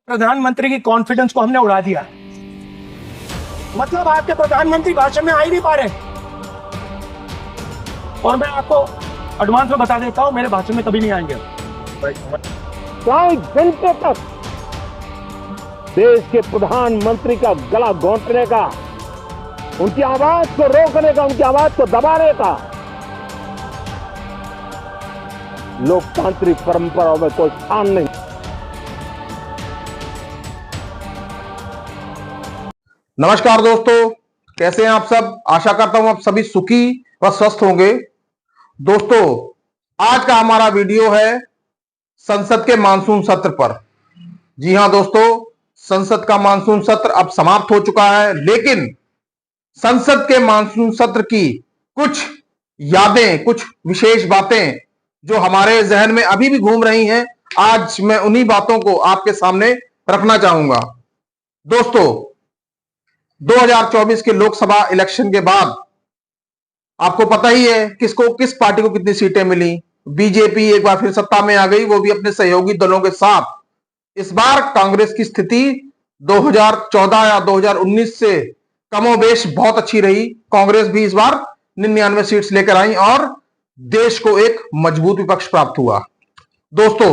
प्रधानमंत्री की कॉन्फिडेंस को हमने उड़ा दिया। मतलब आपके प्रधानमंत्री भाषण में आ ही नहीं पा रहे। और मैं आपको एडवांस में बता देता हूं, मेरे भाषण में कभी नहीं आएंगे। कई घंटे तक देश के प्रधानमंत्री का गला घोंटने का, उनकी आवाज को रोकने का, उनकी आवाज को दबाने का लोकतांत्रिक परंपराओं में कोई स्थान नहीं। नमस्कार दोस्तों, कैसे हैं आप सब। आशा करता हूं आप सभी सुखी व स्वस्थ होंगे। दोस्तों, आज का हमारा वीडियो है संसद के मानसून सत्र पर। जी हां दोस्तों, संसद का मानसून सत्र अब समाप्त हो चुका है, लेकिन संसद के मानसून सत्र की कुछ यादें, कुछ विशेष बातें जो हमारे जहन में अभी भी घूम रही हैं, आज मैं उन्हीं बातों को आपके सामने रखना चाहूंगा। दोस्तों, 2024 के लोकसभा इलेक्शन के बाद आपको पता ही है किस पार्टी को कितनी सीटें मिली। बीजेपी एक बार फिर सत्ता में आ गई, वो भी अपने सहयोगी दलों के साथ। इस बार कांग्रेस की स्थिति 2014 या 2019 से कमोबेश बहुत अच्छी रही। कांग्रेस भी इस बार 99 सीट्स लेकर आई और देश को एक मजबूत विपक्ष प्राप्त हुआ। दोस्तों,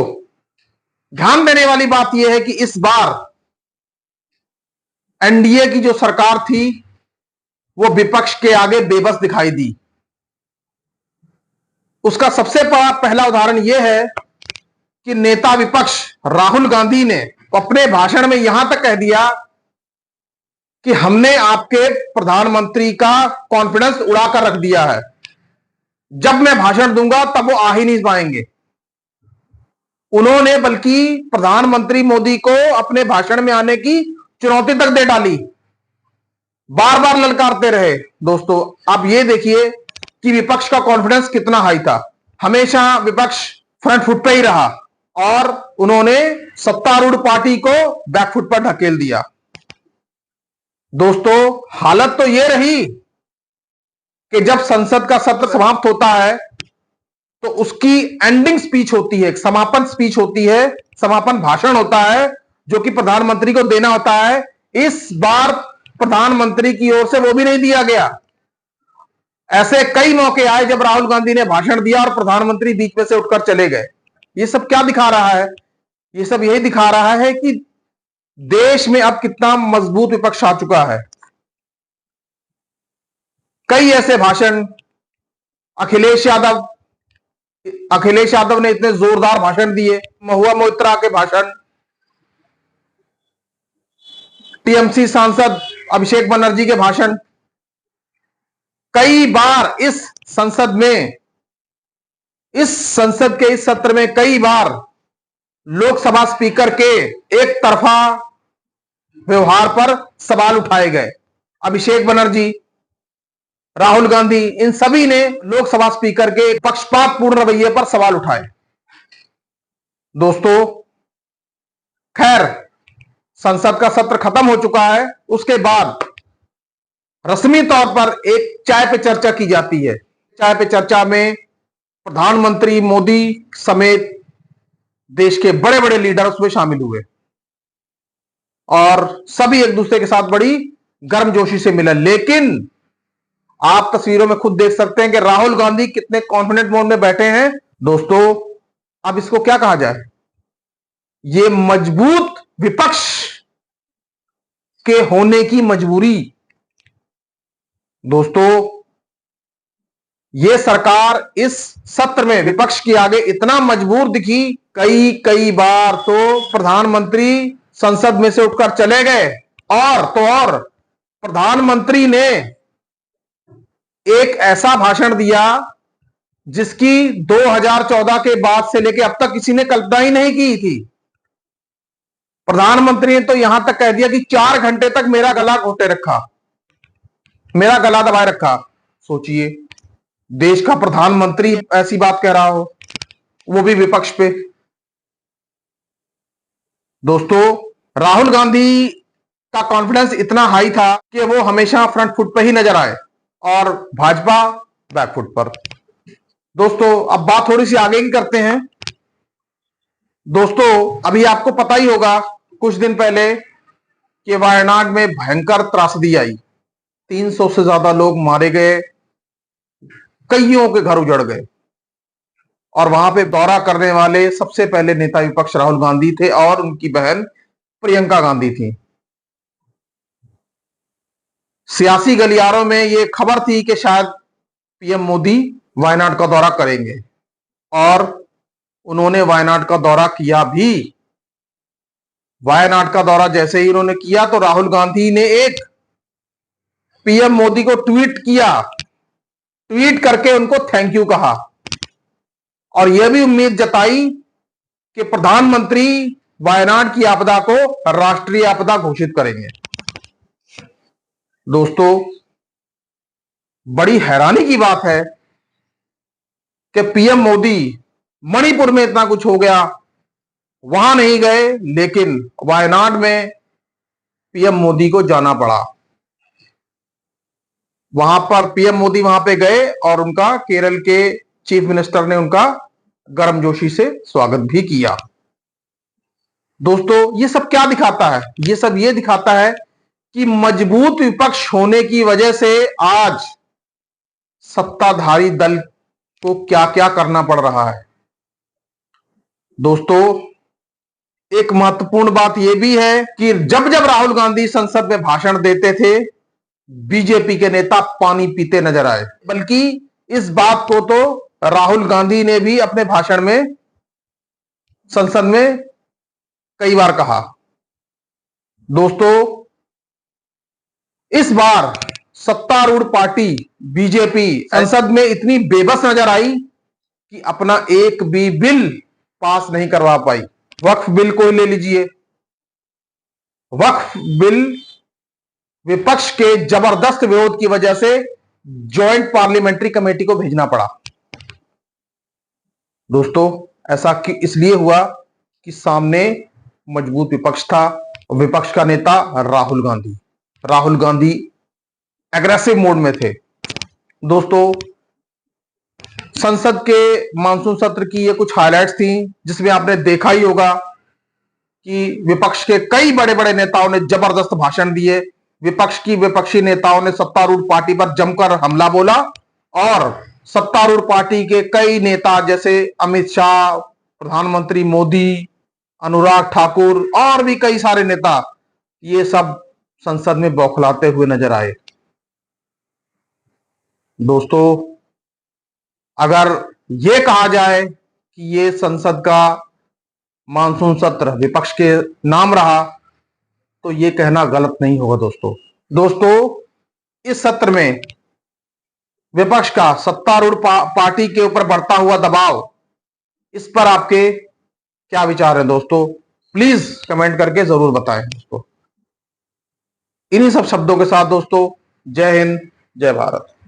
ध्यान देने वाली बात यह है कि इस बार एनडीए की जो सरकार थी वो विपक्ष के आगे बेबस दिखाई दी। उसका सबसे बड़ा पहला उदाहरण यह है कि नेता विपक्ष राहुल गांधी ने अपने भाषण में यहां तक कह दिया कि हमने आपके प्रधानमंत्री का कॉन्फिडेंस उड़ाकर रख दिया है, जब मैं भाषण दूंगा तब वो आ ही नहीं पाएंगे। उन्होंने बल्कि प्रधानमंत्री मोदी को अपने भाषण में आने की चुनौती तक दे डाली, बार बार ललकारते रहे। दोस्तों, अब ये देखिए कि विपक्ष का कॉन्फिडेंस कितना हाई था। हमेशा विपक्ष फ्रंट फुट पे ही रहा और उन्होंने सत्तारूढ़ पार्टी को बैकफुट पर ढकेल दिया। दोस्तों, हालत तो ये रही कि जब संसद का सत्र समाप्त होता है तो उसकी एंडिंग स्पीच होती है, समापन स्पीच होती है, समापन भाषण होता है जो कि प्रधानमंत्री को देना होता है। इस बार प्रधानमंत्री की ओर से वो भी नहीं दिया गया। ऐसे कई मौके आए जब राहुल गांधी ने भाषण दिया और प्रधानमंत्री बीच में से उठकर चले गए। ये सब क्या दिखा रहा है? ये सब यही दिखा रहा है कि देश में अब कितना मजबूत विपक्ष आ चुका है। कई ऐसे भाषण अखिलेश यादव ने इतने जोरदार भाषण दिए। महुआ मोइत्रा के भाषण, टीएमसी सांसद अभिषेक बनर्जी के भाषण, कई बार इस संसद के इस सत्र में कई बार लोकसभा स्पीकर के एक तरफा व्यवहार पर सवाल उठाए गए। अभिषेक बनर्जी, राहुल गांधी, इन सभी ने लोकसभा स्पीकर के पक्षपातपूर्ण रवैये पर सवाल उठाए। दोस्तों, खैर, संसद का सत्र खत्म हो चुका है। उसके बाद रस्मी तौर पर एक चाय पे चर्चा की जाती है। चाय पे चर्चा में प्रधानमंत्री मोदी समेत देश के बड़े बड़े लीडर उसमें शामिल हुए और सभी एक दूसरे के साथ बड़ी गर्मजोशी से मिले। लेकिन आप तस्वीरों में खुद देख सकते हैं कि राहुल गांधी कितने कॉन्फिडेंट मोड में बैठे हैं। दोस्तों, अब इसको क्या कहा जाए? ये मजबूत विपक्ष के होने की मजबूरी। दोस्तों, यह सरकार इस सत्र में विपक्ष के आगे इतना मजबूर दिखी, कई बार तो प्रधानमंत्री संसद में से उठकर चले गए और प्रधानमंत्री ने एक ऐसा भाषण दिया जिसकी 2014 के बाद से लेकर अब तक किसी ने कल्पना ही नहीं की थी। प्रधानमंत्री ने तो यहां तक कह दिया कि 4 घंटे तक मेरा गला घोटे रखा, मेरा गला दबाए रखा। सोचिए, देश का प्रधानमंत्री ऐसी बात कह रहा हो, वो भी विपक्ष पे। दोस्तों, राहुल गांधी का कॉन्फिडेंस इतना हाई था कि वो हमेशा फ्रंट फुट पे ही नजर आए और भाजपा बैकफुट पर। दोस्तों, अब बात थोड़ी सी आगे की करते हैं। दोस्तों, अभी आपको पता ही होगा कुछ दिन पहले कि वायनाड में भयंकर त्रासदी आई, 300 से ज्यादा लोग मारे गए, कईयों के घर उजड़ गए, और वहां पे दौरा करने वाले सबसे पहले नेता विपक्ष राहुल गांधी थे और उनकी बहन प्रियंका गांधी थी। सियासी गलियारों में यह खबर थी कि शायद पीएम मोदी वायनाड का दौरा करेंगे, और उन्होंने वायनाड का दौरा किया भी। वायनाड का दौरा जैसे ही उन्होंने किया तो राहुल गांधी ने एक पीएम मोदी को ट्वीट किया, ट्वीट करके उनको थैंक यू कहा, और यह भी उम्मीद जताई कि प्रधानमंत्री वायनाड की आपदा को राष्ट्रीय आपदा घोषित करेंगे। दोस्तों, बड़ी हैरानी की बात है कि पीएम मोदी मणिपुर में इतना कुछ हो गया, वहां नहीं गए, लेकिन वायनाड में पीएम मोदी को जाना पड़ा। वहां पर पीएम मोदी वहां पे गए और उनका केरल के चीफ मिनिस्टर ने उनका गर्मजोशी से स्वागत भी किया। दोस्तों, ये सब क्या दिखाता है? ये सब ये दिखाता है कि मजबूत विपक्ष होने की वजह से आज सत्ताधारी दल को क्या क्या करना पड़ रहा है। दोस्तों, एक महत्वपूर्ण बात यह भी है कि जब जब राहुल गांधी संसद में भाषण देते थे, बीजेपी के नेता पानी पीते नजर आए। बल्कि इस बात को तो राहुल गांधी ने भी अपने भाषण में संसद में कई बार कहा। दोस्तों, इस बार सत्तारूढ़ पार्टी बीजेपी संसद में इतनी बेबस नजर आई कि अपना एक भी बिल पास नहीं करवा पाई। वक्फ बिल को ले लीजिए, वक्फ बिल विपक्ष के जबरदस्त विरोध की वजह से जॉइंट पार्लियामेंट्री कमेटी को भेजना पड़ा। दोस्तों, ऐसा इसलिए हुआ कि सामने मजबूत विपक्ष था, विपक्ष का नेता राहुल गांधी एग्रेसिव मोड में थे। दोस्तों, संसद के मानसून सत्र की ये कुछ हाइलाइट्स थी, जिसमें आपने देखा ही होगा कि विपक्ष के कई बड़े बड़े नेताओं ने जबरदस्त भाषण दिए। विपक्षी नेताओं ने सत्तारूढ़ पार्टी पर जमकर हमला बोला, और सत्तारूढ़ पार्टी के कई नेता जैसे अमित शाह, प्रधानमंत्री मोदी, अनुराग ठाकुर और भी कई सारे नेता, ये सब संसद में बौखलाते हुए नजर आए। दोस्तों, अगर यह कहा जाए कि ये संसद का मानसून सत्र विपक्ष के नाम रहा, तो यह कहना गलत नहीं होगा। दोस्तों, इस सत्र में विपक्ष का सत्तारूढ़ पार्टी के ऊपर बढ़ता हुआ दबाव, इस पर आपके क्या विचार हैं दोस्तों? प्लीज कमेंट करके जरूर बताएं दोस्तों। इन्हीं सब शब्दों के साथ दोस्तों, जय हिंद, जय भारत।